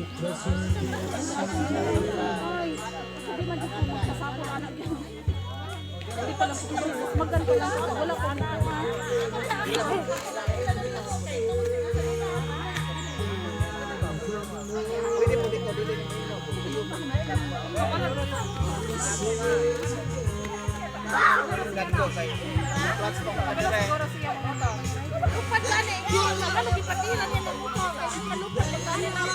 Ay, sabi man dito magkasabol anak yan. Hindi pa lang maganda lang ito. Wala pa na. Pwede mo dito, dili mo. Ganto kay. Flats tong kadire. Upat ka na eh. Ano, ipatilan yan ang mukha. Malupad ka na lang.